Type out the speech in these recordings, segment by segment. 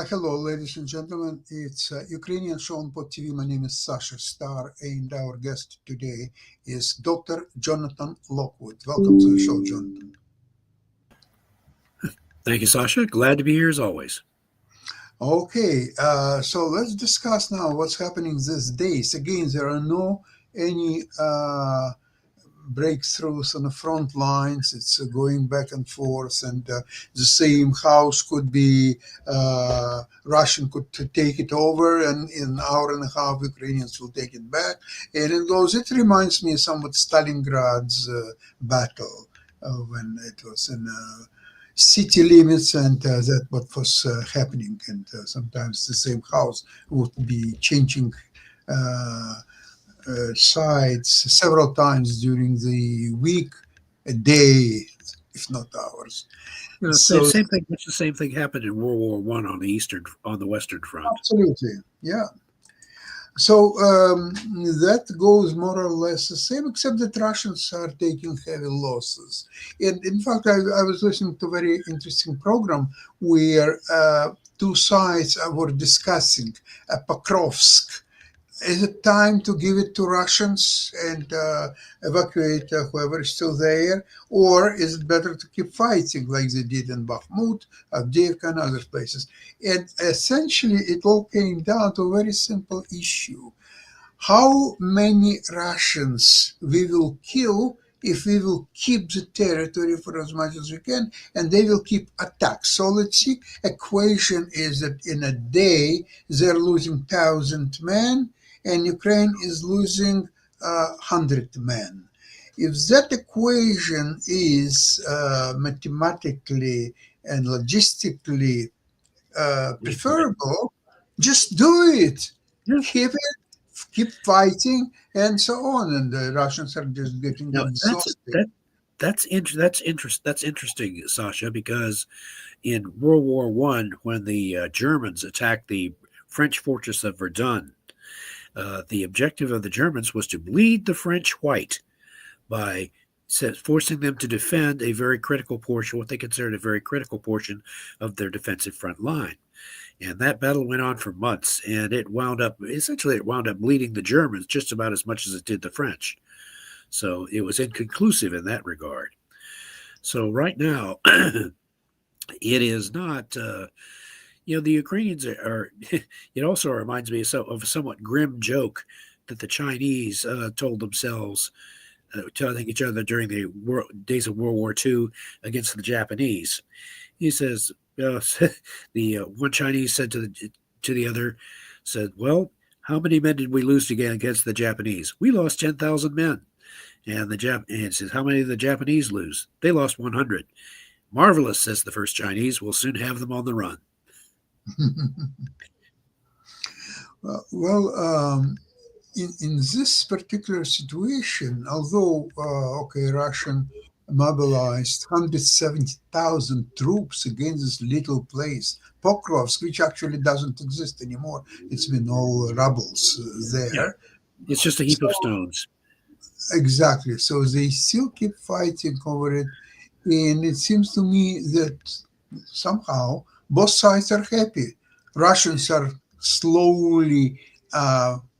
Hello, ladies and gentlemen. It's Ukrainian show on Pod TV. My name is Sasha Starr, and our guest today is Dr. Jonathan Lockwood. Welcome to the show, Jonathan. Thank you, Sasha. Glad to be here as always. Okay, so let's discuss now what's happening these days. Again, there are any breakthroughs on the front lines. It's going back and forth, and the same house could be Russian could take it over, and in an hour and a half Ukrainians will take it back, and it goes. It reminds me somewhat Stalingrad's battle when it was in city limits, and that what was happening, and sometimes the same house would be changing sides several times during the week, a day, if not hours. So same thing. The same thing happened in World War I on the Western Front. Absolutely, yeah. So that goes more or less the same, except that Russians are taking heavy losses. And in fact, I was listening to a very interesting program where two sides were discussing Pokrovsk. Is it time to give it to Russians and evacuate whoever is still there? Or is it better to keep fighting like they did in Bakhmut, Avdiivka, and other places? And essentially, it all came down to a very simple issue. How many Russians we will kill if we will keep the territory for as much as we can, and they will keep attacks. So let's see, equation is that in a day, they're losing 1,000 men, and Ukraine is losing 100 men. If that equation is mathematically and logistically preferable, just do it. Yeah. Keep fighting, and so on. And the Russians are just getting exhausted. That's interesting, Sasha, because in World War I, when the Germans attacked the French fortress of Verdun, the objective of the Germans was to bleed the French white by forcing them to defend a very critical portion, what they considered a very critical portion of their defensive front line. And that battle went on for months, and it wound up bleeding the Germans just about as much as it did the French. So it was inconclusive in that regard. So right now, it is not, the Ukrainians are, it also reminds me of a somewhat grim joke that the Chinese told themselves, telling each other during the days of World War II against the Japanese. He says, the one Chinese said to the other, said, "Well, how many men did we lose against the Japanese? We lost 10,000 men." And and says, "How many did the Japanese lose? They lost 100. "Marvelous," says the first Chinese. "We'll soon have them on the run." In this particular situation, although Russian mobilized 170,000 troops against this little place, Pokrovsk, which actually doesn't exist anymore. It's been all rubbles there. Yeah. It's just a heap of stones. Exactly. So they still keep fighting over it. And it seems to me that somehow both sides are happy. Russians are slowly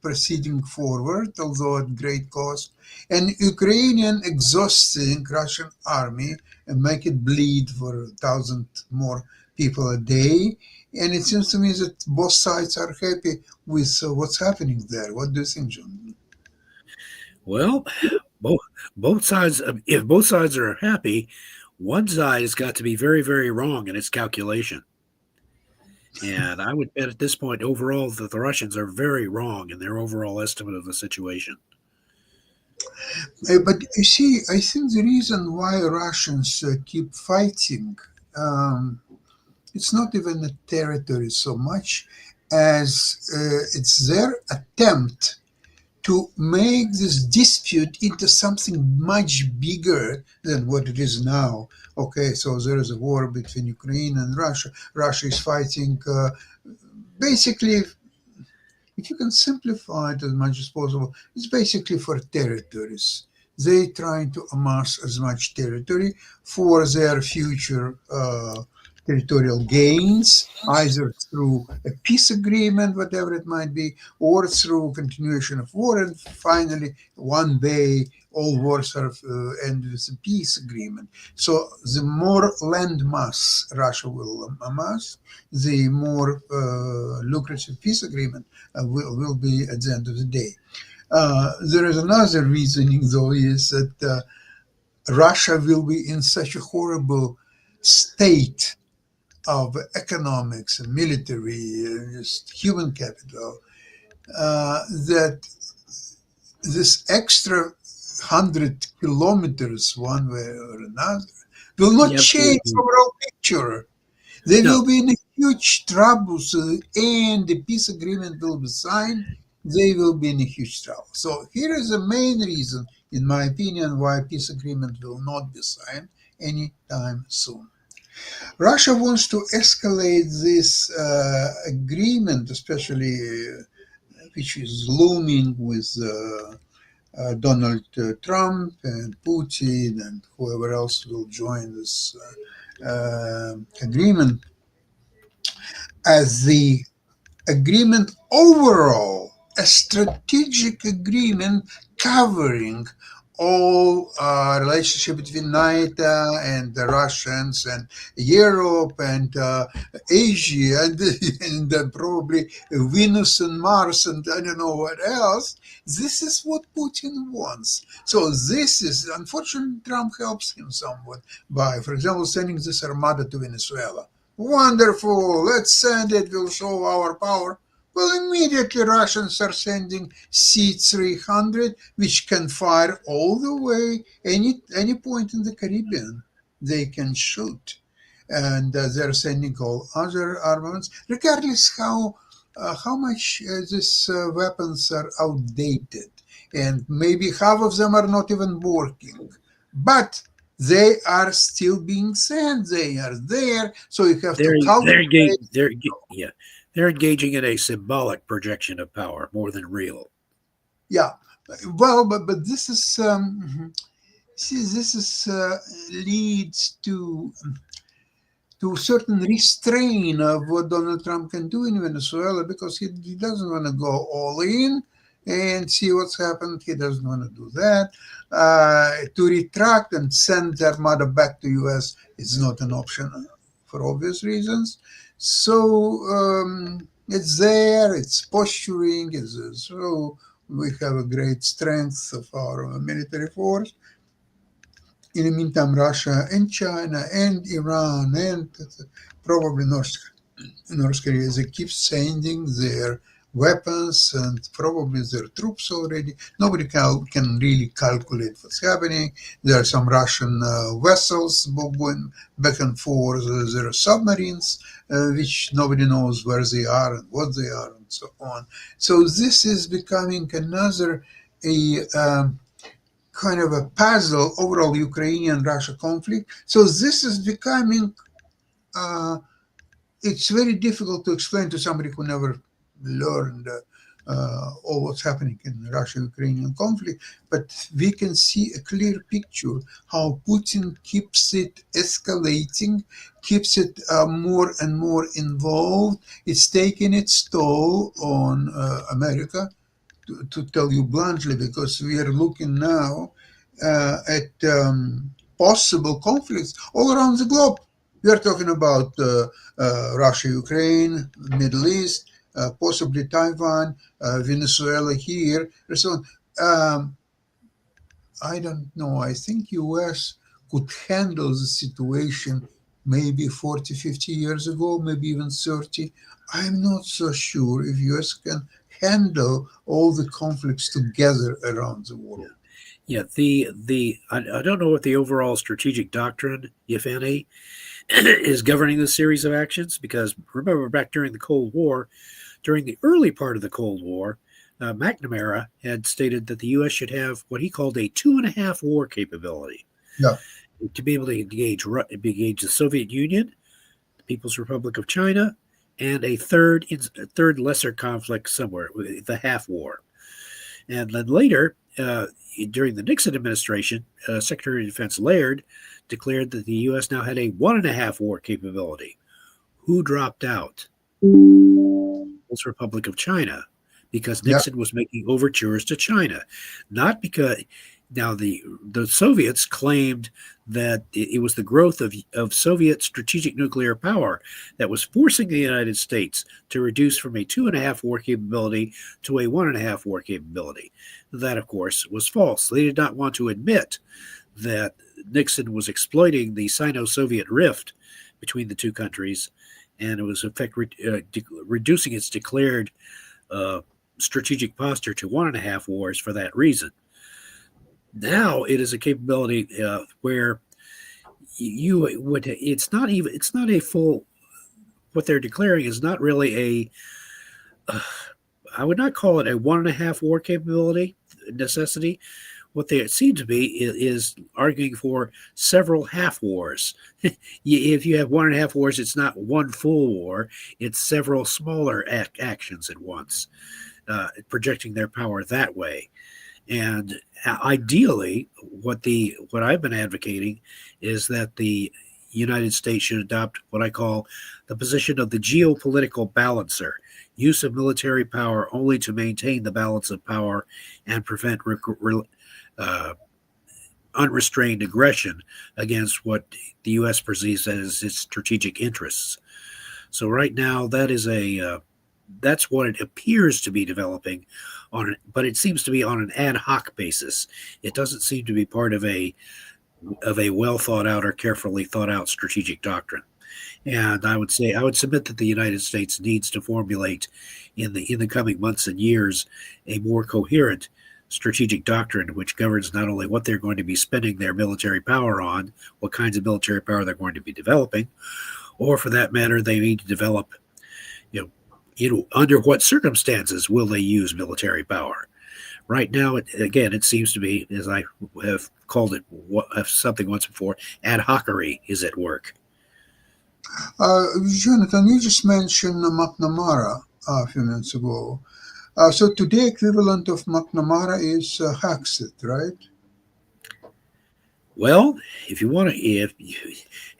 proceeding forward, although at great cost, and Ukrainian exhausting Russian army and make it bleed for 1,000 more people a day. And it seems to me that both sides are happy with what's happening there. What do you think, John? Well, both sides. If both sides are happy, one side has got to be very, very wrong in its calculation. And I would bet at this point, overall, that the Russians are very wrong in their overall estimate of the situation. But you see, I think the reason why Russians keep fighting, um, it's not even a territory so much as it's their attempt to make this dispute into something much bigger than what it is now. Okay, so there is a war between Ukraine and Russia. Russia is fighting basically, if you can simplify it as much as possible, it's basically for territories. They trying to amass as much territory for their future territorial gains, either through a peace agreement, whatever it might be, or through continuation of war. And finally, one day, all wars are end with a peace agreement. So the more land mass Russia will amass, the more lucrative peace agreement will be at the end of the day. There is another reasoning, though, is that Russia will be in such a horrible state of economics and military, just human capital, that this extra 100 kilometers one way or another will not Yep. change overall picture. They No, will be in a huge trouble, and the peace agreement will be signed. They will be in a huge trouble. So here is the main reason, in my opinion, why peace agreement will not be signed anytime soon. Russia wants to escalate this agreement, especially which is looming with Donald Trump and Putin and whoever else will join this agreement, as the agreement overall, a strategic agreement covering all relationship between NATO and the Russians and Europe and Asia and probably Venus and Mars and I don't know what else. This is what Putin wants. So this is, unfortunately, Trump helps him somewhat by, for example, sending this armada to Venezuela. Wonderful, let's send it, we'll show our power. Well, immediately Russians are sending C-300, which can fire all the way, any point in the Caribbean, they can shoot. And they're sending all other armaments, regardless how much these weapons are outdated. And maybe half of them are not even working. But they are still being sent. They are there, so you have to they're calculate. engaged. Yeah, they're engaging in a symbolic projection of power more than real. Yeah, well, but this is see, this is leads to certain restraint of what Donald Trump can do in Venezuela because he doesn't want to go all in and see what's happened. He doesn't want to do that. To retract and send their mother back to U.S. is not an option for obvious reasons. So it's there. It's posturing. So we have a great strength of our military force. In the meantime, Russia and China and Iran and probably North Korea, they keep sending their weapons and probably their troops already. Nobody can really calculate what's happening. There are some Russian vessels going back and forth. There are submarines, which nobody knows where they are and what they are and so on. So this is becoming another a kind of a puzzle overall Ukrainian-Russia conflict. So this is becoming uh, it's very difficult to explain to somebody who never learned all what's happening in the Russia-Ukrainian conflict. But we can see a clear picture how Putin keeps it escalating, keeps it more and more involved. It's taking its toll on America, to tell you bluntly, because we are looking now at possible conflicts all around the globe. We are talking about Russia, Ukraine, Middle East, possibly Taiwan, Venezuela here, and so on. I don't know. I think US could handle the situation maybe 40, 50 years ago, maybe even 30. I'm not so sure if US can handle all the conflicts together around the Yeah. world. Yeah, I don't know what the overall strategic doctrine, if any, is governing this series of actions. Because remember, back during the Cold War, during the early part of the Cold War, McNamara had stated that the U.S. should have what he called a 2.5 war capability Yeah, to be able to engage the Soviet Union, the People's Republic of China, and a third lesser conflict somewhere, the half war. And then later, during the Nixon administration, Secretary of Defense Laird declared that the U.S. now had a 1.5 war capability. Who dropped out? People's Republic of China, because yeah, Nixon was making overtures to China, not because now the Soviets claimed that it was the growth of Soviet strategic nuclear power that was forcing the United States to reduce from a 2.5 war capability to a 1.5 war capability. That, of course, was false. They did not want to admit that Nixon was exploiting the Sino-Soviet rift between the two countries, and it was in fact reducing its declared uh, strategic posture to 1.5 wars for that reason. Now it is a capability where you would it's not a full what they're declaring is not really a I would not call it a 1.5 war capability necessity. What they seem to be is arguing for several half wars. If you have 1.5 wars, it's not one full war; it's several smaller actions at once, projecting their power that way. And ideally, what I've been advocating is that the United States should adopt what I call the position of the geopolitical balancer, use of military power only to maintain the balance of power and prevent uh, unrestrained aggression against what the U.S. perceives as its strategic interests. So right now, that's what it appears to be developing but it seems to be on an ad hoc basis. It doesn't seem to be part of a well thought out or carefully thought out strategic doctrine. And I would submit that the United States needs to formulate in the coming months and years a more coherent strategic doctrine which governs not only what they're going to be spending their military power on, what kinds of military power they're going to be developing, or for that matter, they need to develop, you know, under what circumstances will they use military power? Right now, it seems to be, as I have called it something once before, ad hocery is at work. Jonathan, you just mentioned McNamara a few minutes ago. So today, equivalent of McNamara is Haxit, right? Well, if you want to, if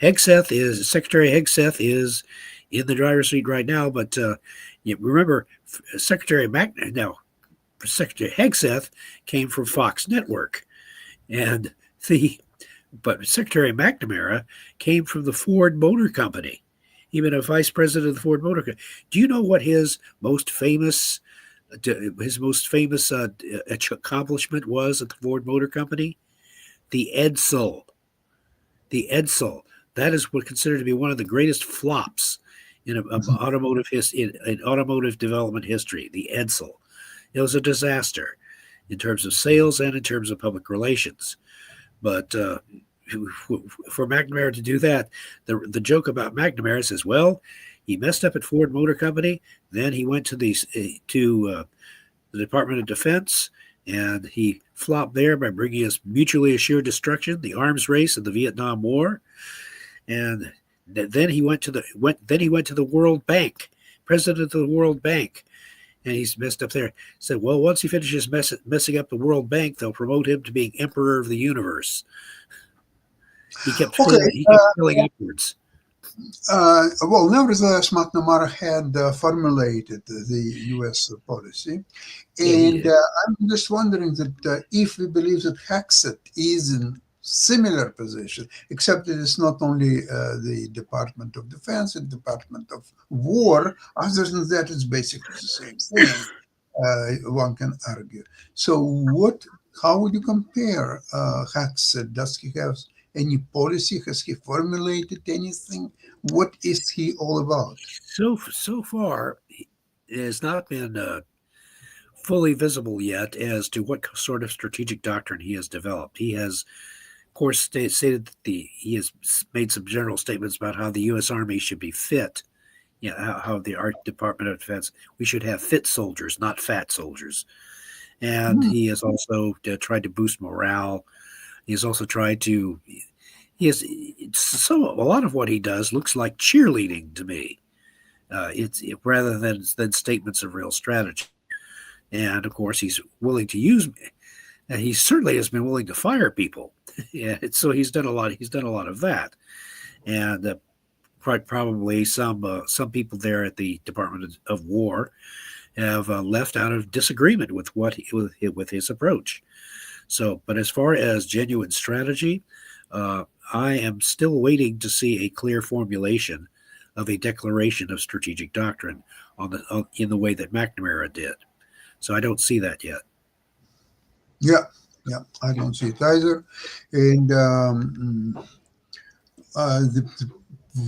Hegseth is Secretary Hegseth is in the driver's seat right now, but you remember Secretary Mac now Secretary Hegseth came from Fox Network, and the but Secretary McNamara came from the Ford Motor Company. He been a vice president of the Ford Motor Company. Do you know what his most famous accomplishment was at the Ford Motor Company? The Edsel. The Edsel. That is what considered to be one of the greatest flops in in automotive development history. The Edsel. It was a disaster in terms of sales and in terms of public relations. But for McNamara to do that, the joke about McNamara says, well, he messed up at Ford Motor Company. Then he went to the Department of Defense, and he flopped there by bringing us mutually assured destruction, the arms race of the Vietnam War, and then he went to the World Bank, president of the World Bank, and he's messed up there. Said, well, once he finishes messing up the World Bank, they'll promote him to being emperor of the universe. Okay. He kept filling upwards. Well, nevertheless, McNamara had formulated the U.S. policy. Yeah, he And did. I'm just wondering that if we believe that Haxet is in similar position, except that it's not only the Department of Defense and Department of War. Other than that, it's basically the same thing. One can argue. So, How would you compare Haxet? Does he have any policy? Has he formulated anything? What is he all about? So far, it has not been fully visible yet as to what sort of strategic doctrine he has developed. He has, of course, stated that he has made some general statements about how the U.S. Army should be fit. How the Art Department of Defense, we should have fit soldiers, not fat soldiers. And Hmm. he has also tried to boost morale. He has also tried to. He has a lot of what he does looks like cheerleading to me. Rather than statements of real strategy. And of course, he's willing to use. And he certainly has been willing to fire people. Yeah, so he's done a lot. He's done a lot of that, and quite probably some people there at the Department of War have left out of disagreement with with his approach. So, but as far as genuine strategy, I am still waiting to see a clear formulation of a declaration of strategic doctrine in the way that McNamara did. So I don't see that yet. Yeah, yeah, I don't see it either. And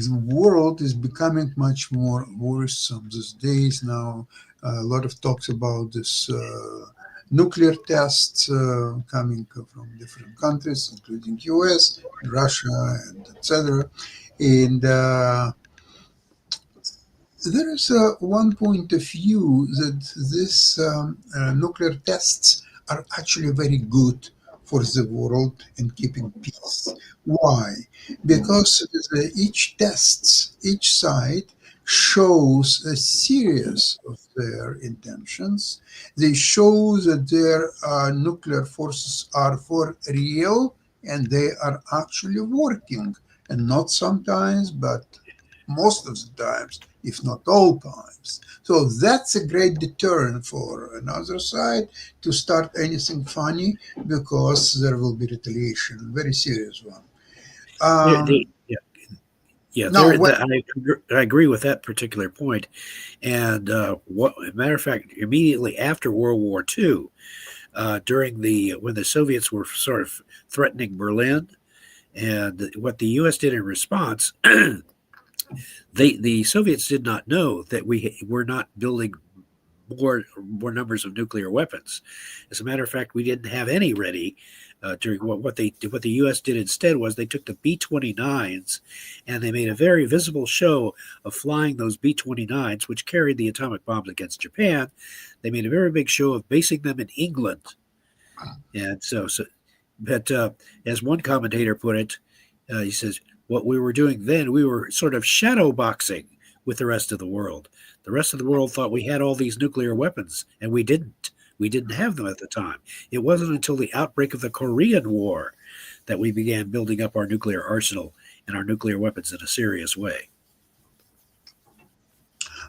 the world is becoming much more worrisome these days now. A lot of talks about this nuclear tests coming from different countries, including US, Russia, and etc. And there is one point of view that these nuclear tests are actually very good for the world in keeping peace. Why? Because each side shows a series of their intentions. They show that their nuclear forces are for real and they are actually working, and not sometimes, but most of the times, if not all times. So that's a great deterrent for another side to start anything funny, because there will be retaliation, a very serious one. There- Um, they- yeah, yeah. now, what? I agree with that particular point. And matter of fact, immediately after World War II, during when the Soviets were sort of threatening Berlin, and what the U.S. did in response, the Soviets did not know that we were not building more numbers of nuclear weapons. As a matter of fact, we didn't have any ready. During what the U.S. did instead was they took the B-29s and they made a very visible show of flying those B-29s, which carried the atomic bombs against Japan. They made a very big show of basing them in England, and but as one commentator put it, he says, what we were doing then, we were sort of shadow boxing with the rest of the world. The rest of the world thought we had all these nuclear weapons, and we didn't. We didn't have them at the time. It wasn't until the outbreak of the Korean War that we began building up our nuclear arsenal and our nuclear weapons in a serious way.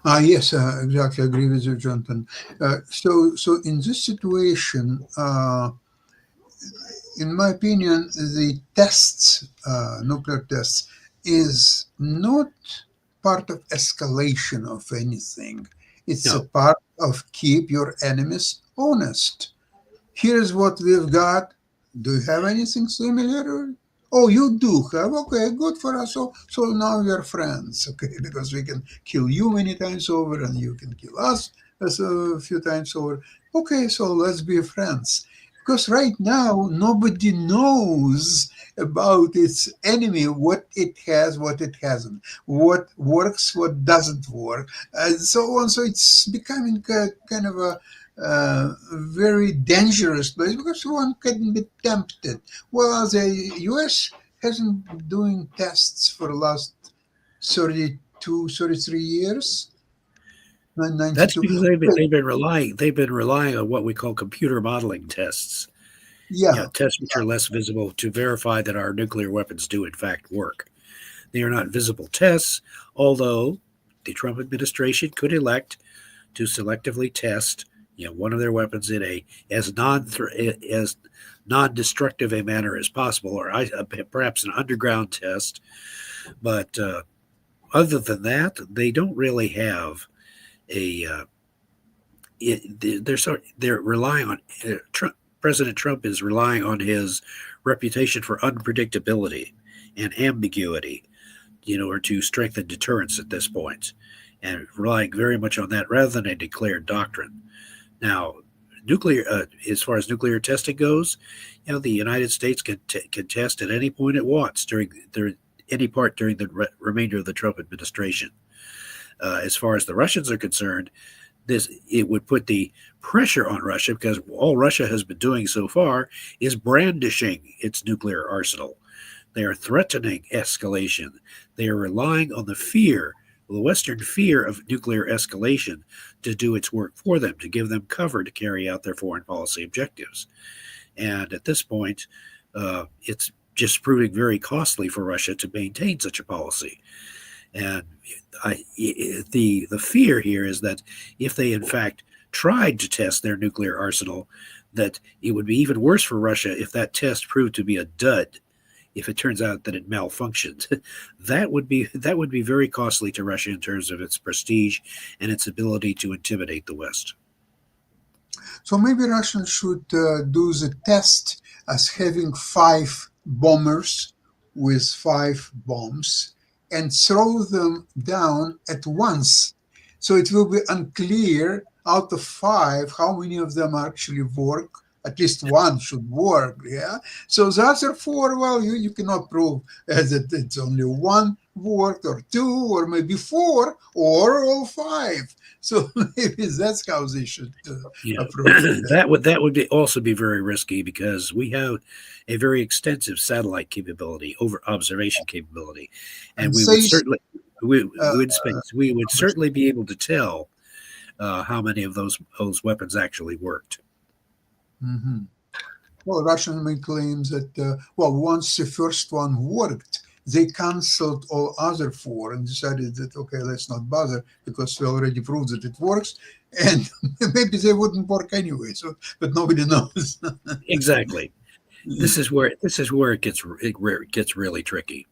Yes, exactly. I agree with you, Jonathan. So in this situation, in my opinion, the tests, nuclear tests, is not part of escalation of anything. It's a No, part of keep your enemies honest. Here's what we've got. Do you have anything similar? Oh, you do have. Okay, good for us. So now we are friends. Okay, because we can kill you many times over, and you can kill us a few times over. Okay, so let's be friends. Because right now nobody knows about its enemy, what it has, what it hasn't, what works, what doesn't work, and so on. So it's becoming kind of a very dangerous place, because one can be tempted. Well, the US hasn't been doing tests for the last 32, 33 years, that's 92. because Okay, they've been relying on what we call computer modeling tests. yeah, Tests which are less visible to verify that our nuclear weapons do in fact work. They are not visible tests, although the Trump administration could elect to selectively test one of their weapons in as non-destructive a manner as possible, or perhaps an underground test. But other than that, they don't really have a. They're relying on Trump. President Trump is relying on his reputation for unpredictability and ambiguity, or to strengthen deterrence at this point, and relying very much on that rather than a declared doctrine. Now, nuclear, as far as nuclear testing goes, the United States can test at any point it wants during any part during the remainder of the Trump administration. As far as the Russians are concerned, it would put the pressure on Russia, because all Russia has been doing so far is brandishing its nuclear arsenal. They are threatening escalation. They are relying on the Western fear of nuclear escalation to do its work for them, to give them cover to carry out their foreign policy objectives. And at this point, it's just proving very costly for Russia to maintain such a policy. And the fear here is that if they in fact tried to test their nuclear arsenal, that it would be even worse for Russia if that test proved to be a dud. If it turns out that it malfunctioned, that would be very costly to Russia in terms of its prestige and its ability to intimidate the West. So maybe Russians should do the test as having 5 bombers with 5 bombs and throw them down at once. So it will be unclear out of 5 how many of them actually work. At least one should work, yeah? So the other 4, well, you cannot prove that it's only one worked, or 2, or maybe 4, or all 5. So maybe that's how they should approach it. That would also be very risky, because we have a very extensive satellite capability, over observation capability, and we would certainly be able to tell how many of those weapons actually worked. Mm-hmm. Well, Russians made claims that, once the first one worked, they canceled all other 4 and decided that, okay, let's not bother, because we already proved that it works, and maybe they wouldn't work anyway. So, but nobody knows. Exactly. This is where it gets really tricky.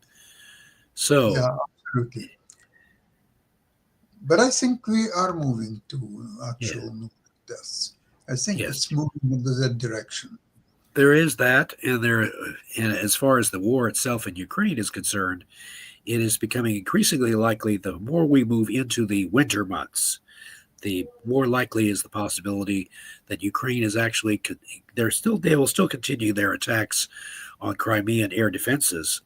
So, yeah, absolutely. But I think we are moving to actual nuclear tests. I think it's moving in that direction. There is that, and as far as the war itself in Ukraine is concerned, it is becoming increasingly likely the more we move into the winter months, the more likely is the possibility that Ukraine is actually they will still continue their attacks on Crimean air defenses,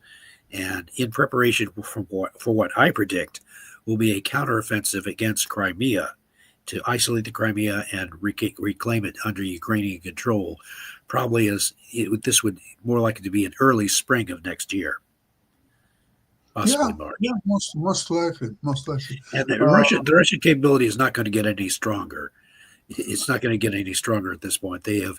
and in preparation for what I predict will be a counteroffensive against Crimea, to isolate the Crimea and reclaim it under Ukrainian control. Probably this would more likely to be in early spring of next year, possibly March. Yeah, most likely. And the Russian capability is not going to get any stronger. It's not going to get any stronger at this point. They are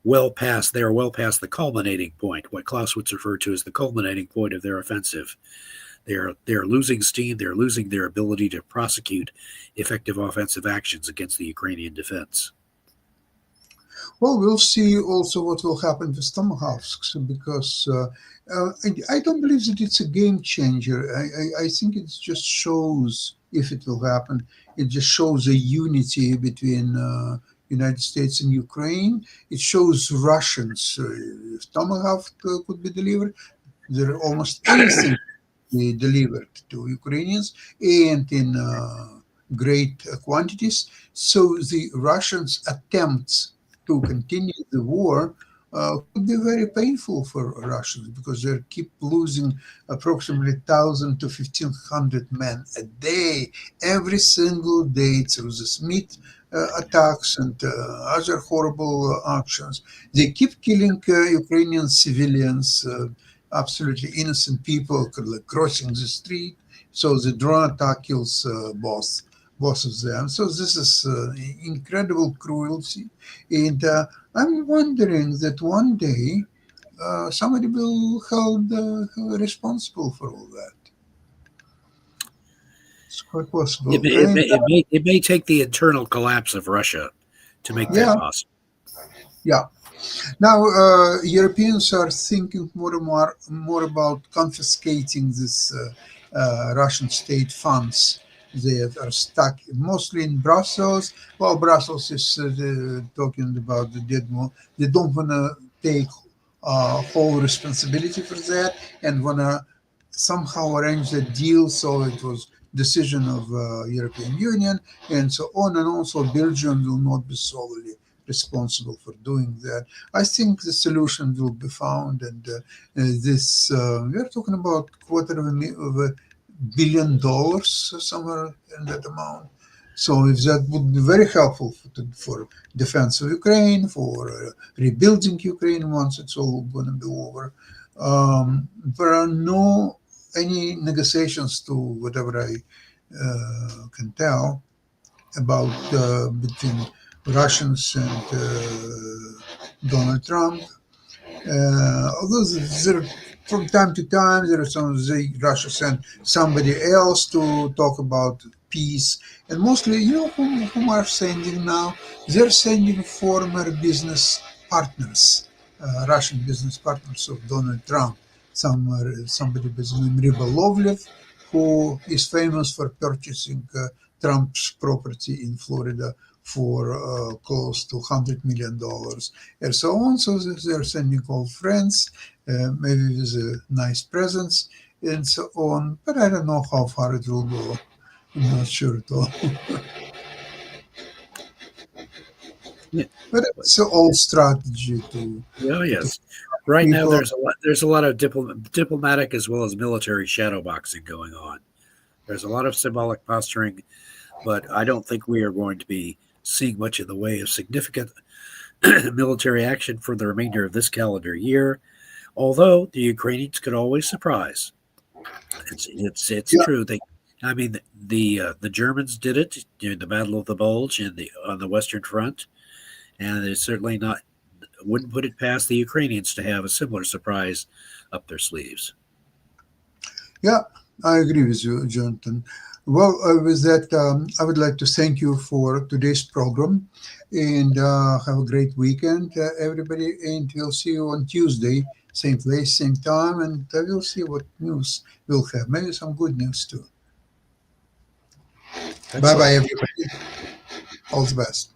well past the culminating point, what Clausewitz referred to as the culminating point of their offensive. They're losing steam. They're losing their ability to prosecute effective offensive actions against the Ukrainian defense. Well, we'll see also what will happen with Tomahawks, because I don't believe that it's a game changer. I think it just shows, if it will happen, it just shows a unity between United States and Ukraine. It shows Russians, if Tomahawk could be delivered, there are almost anything be delivered to Ukrainians, and in great quantities. So the Russians' attempts to continue the war could be very painful for Russians, because they keep losing approximately 1,000 to 1,500 men a day, every single day, through the Smith attacks and other horrible actions. They keep killing Ukrainian civilians, absolutely innocent people crossing the street. So the drone attack kills both of them. So this is incredible cruelty. And I'm wondering that one day somebody will hold responsible for all that. It's quite possible. It may take the internal collapse of Russia to make that possible. Yeah. Now, Europeans are thinking more and more about confiscating this Russian state funds that are stuck mostly in Brussels. Well, Brussels is talking about they don't want to take whole responsibility for that, and want to somehow arrange a deal. So it was decision of European Union and so on, and also Belgium will not be solely responsible for doing that. I think the solution will be found, and we're talking about $250 million, somewhere in that amount. So if that would be very helpful for defense of Ukraine, for rebuilding Ukraine once it's all going to be over. There are no any negotiations, to whatever I can tell, about between Russians and Donald Trump. Although there, from time to time, there are Russia sent somebody else to talk about peace, and mostly, whom are sending now? They're sending former business partners, Russian business partners of Donald Trump. Somebody by the name Ribolovlev, who is famous for purchasing Trump's property in Florida for close to $100 million, and so on. So they're sending old friends, maybe with nice presents and so on. But I don't know how far it will go. I'm not sure at all. Yeah. But it's an old strategy to. Oh yes. Right now, People, there's a lot of diplomatic as well as military shadow boxing going on. There's a lot of symbolic posturing, but I don't think we are going to be seeing much in the way of significant military action for the remainder of this calendar year. Although the Ukrainians could always surprise. It's yeah, true. The Germans did it during the Battle of the Bulge on the Western Front, and it's certainly not wouldn't put it past the Ukrainians to have a similar surprise up their sleeves. yeah, I agree with you, Jonathan. Well, with that, I would like to thank you for today's program, and have a great weekend, everybody. And we'll see you on Tuesday, same place, same time, and we'll see what news we'll have. Maybe some good news too. Bye Excellent. bye, everybody. All the best.